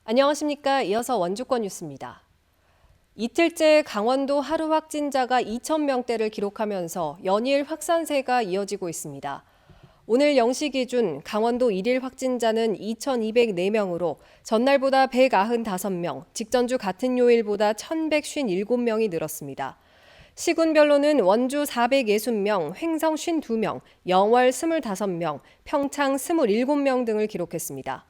안녕하십니까. 이어서 원주권 뉴스입니다. 이틀째 강원도 하루 확진자가 2,000명대를 기록하면서 연일 확산세가 이어지고 있습니다. 오늘 0시 기준 강원도 일일 확진자는 2,204명으로 전날보다 195명, 직전주 같은 요일보다 1,157명이 늘었습니다. 시군별로는 원주 460명, 횡성 52명, 영월 25명, 평창 27명 등을 기록했습니다.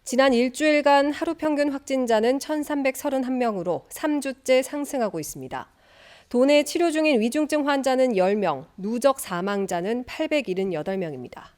지난 일주일간 하루 평균 확진자는 1,331명으로 3주째 상승하고 있습니다. 도내 치료 중인 위중증 환자는 10명, 누적 사망자는 878명입니다.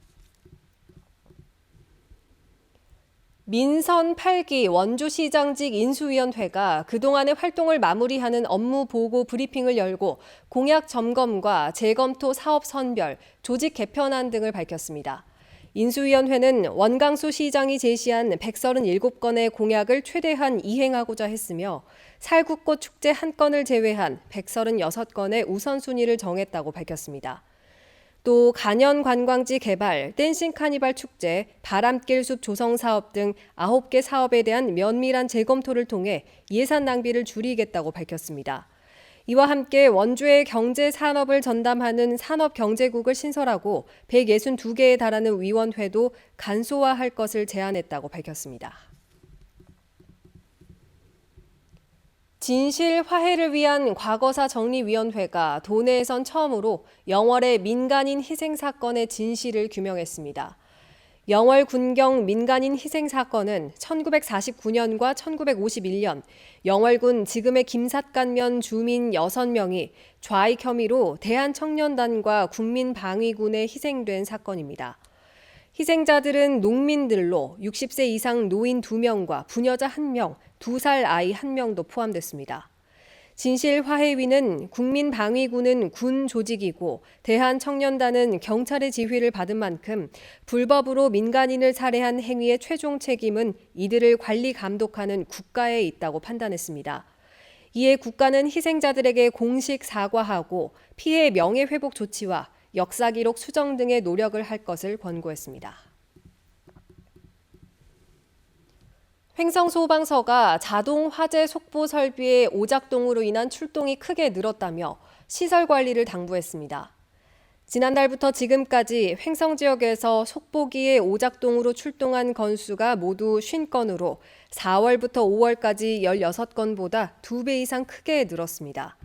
민선 8기 원주시장직 인수위원회가 그동안의 활동을 마무리하는 업무 보고 브리핑을 열고 공약 점검과 재검토 사업 선별, 조직 개편안 등을 밝혔습니다. 인수위원회는 원광수 시장이 제시한 137건의 공약을 최대한 이행하고자 했으며 살구꽃 축제 1건을 제외한 136건의 우선순위를 정했다고 밝혔습니다. 또 간현 관광지 개발, 댄싱 카니발 축제, 바람길 숲 조성 사업 등 9개 사업에 대한 면밀한 재검토를 통해 예산 낭비를 줄이겠다고 밝혔습니다. 이와 함께 원주의 경제 산업을 전담하는 산업경제국을 신설하고 162개에 달하는 위원회도 간소화할 것을 제안했다고 밝혔습니다. 진실 화해를 위한 과거사 정리위원회가 도내에선 처음으로 영월의 민간인 희생 사건의 진실을 규명했습니다. 영월 군경 민간인 희생 사건은 1949년과 1951년 영월군 지금의 김삿간면 주민 6명이 좌익 혐의로 대한청년단과 국민방위군에 희생된 사건입니다. 희생자들은 농민들로 60세 이상 노인 2명과 부녀자 1명, 2살 아이 1명도 포함됐습니다. 진실화해위는 국민방위군은 군 조직이고 대한청년단은 경찰의 지휘를 받은 만큼 불법으로 민간인을 살해한 행위의 최종 책임은 이들을 관리 감독하는 국가에 있다고 판단했습니다. 이에 국가는 희생자들에게 공식 사과하고 피해 명예회복 조치와 역사기록 수정 등의 노력을 할 것을 권고했습니다. 횡성소방서가 자동 화재 속보 설비의 오작동으로 인한 출동이 크게 늘었다며 시설 관리를 당부했습니다. 지난달부터 지금까지 횡성 지역에서 속보기의 오작동으로 출동한 건수가 모두 50건으로 4월부터 5월까지 16건보다 2배 이상 크게 늘었습니다.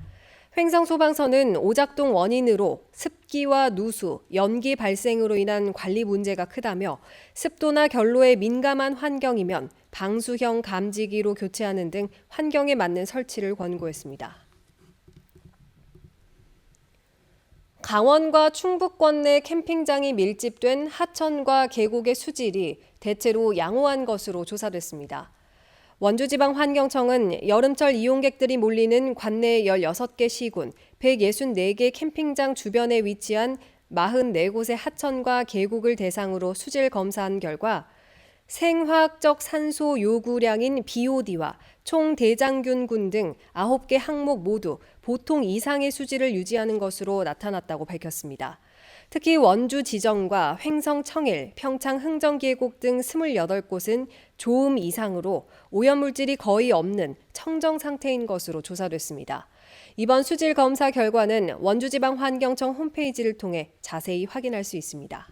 횡성소방서는 오작동 원인으로 습기와 누수, 연기 발생으로 인한 관리 문제가 크다며 습도나 결로에 민감한 환경이면 방수형 감지기로 교체하는 등 환경에 맞는 설치를 권고했습니다. 강원과 충북권 내 캠핑장이 밀집된 하천과 계곡의 수질이 대체로 양호한 것으로 조사됐습니다. 원주지방환경청은 여름철 이용객들이 몰리는 관내 16개 시군, 164개 캠핑장 주변에 위치한 44곳의 하천과 계곡을 대상으로 수질 검사한 결과 생화학적 산소 요구량인 BOD와 총 대장균군 등 9개 항목 모두 보통 이상의 수질을 유지하는 것으로 나타났다고 밝혔습니다. 특히 원주 지정과 횡성 청일, 평창 흥정계곡 등 28곳은 조음 이상으로 오염물질이 거의 없는 청정 상태인 것으로 조사됐습니다. 이번 수질 검사 결과는 원주지방환경청 홈페이지를 통해 자세히 확인할 수 있습니다.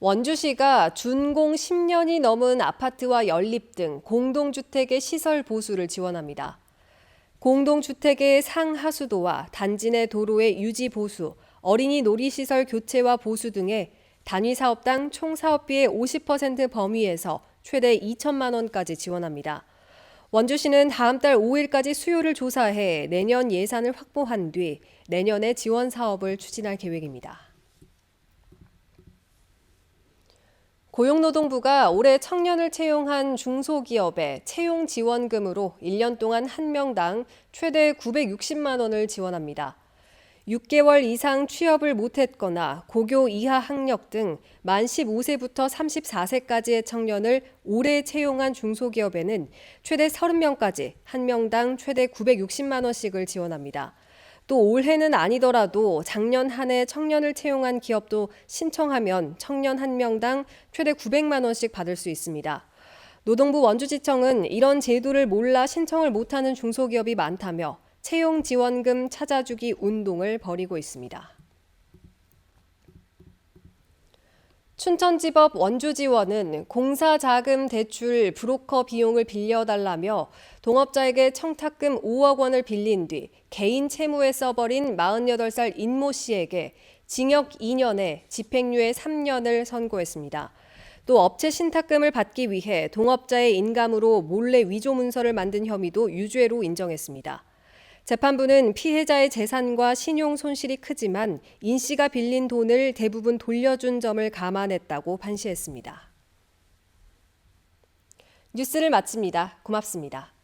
원주시가 준공 10년이 넘은 아파트와 연립 등 공동주택의 시설 보수를 지원합니다. 공동주택의 상하수도와 단지 내 도로의 유지 보수, 어린이 놀이시설 교체와 보수 등의 단위 사업당 총 사업비의 50% 범위에서 최대 2천만 원까지 지원합니다. 원주시는 다음 달 5일까지 수요를 조사해 내년 예산을 확보한 뒤 내년에 지원 사업을 추진할 계획입니다. 고용노동부가 올해 청년을 채용한 중소기업에 채용지원금으로 1년 동안 한 명당 최대 960만 원을 지원합니다. 6개월 이상 취업을 못했거나 고교 이하 학력 등 만 15세부터 34세까지의 청년을 올해 채용한 중소기업에는 최대 30명까지 한 명당 최대 960만 원씩을 지원합니다. 또 올해는 아니더라도 작년 한 해 청년을 채용한 기업도 신청하면 청년 1명당 최대 900만 원씩 받을 수 있습니다. 노동부 원주지청은 이런 제도를 몰라 신청을 못하는 중소기업이 많다며 채용 지원금 찾아주기 운동을 벌이고 있습니다. 춘천지법 원주지원은 공사자금 대출 브로커 비용을 빌려달라며 동업자에게 청탁금 5억 원을 빌린 뒤 개인 채무에 써버린 48살 인모 씨에게 징역 2년에 집행유예 3년을 선고했습니다. 또 업체 신탁금을 받기 위해 동업자의 인감으로 몰래 위조 문서를 만든 혐의도 유죄로 인정했습니다. 재판부는 피해자의 재산과 신용 손실이 크지만 인 씨가 빌린 돈을 대부분 돌려준 점을 감안했다고 판시했습니다. 뉴스를 마칩니다. 고맙습니다.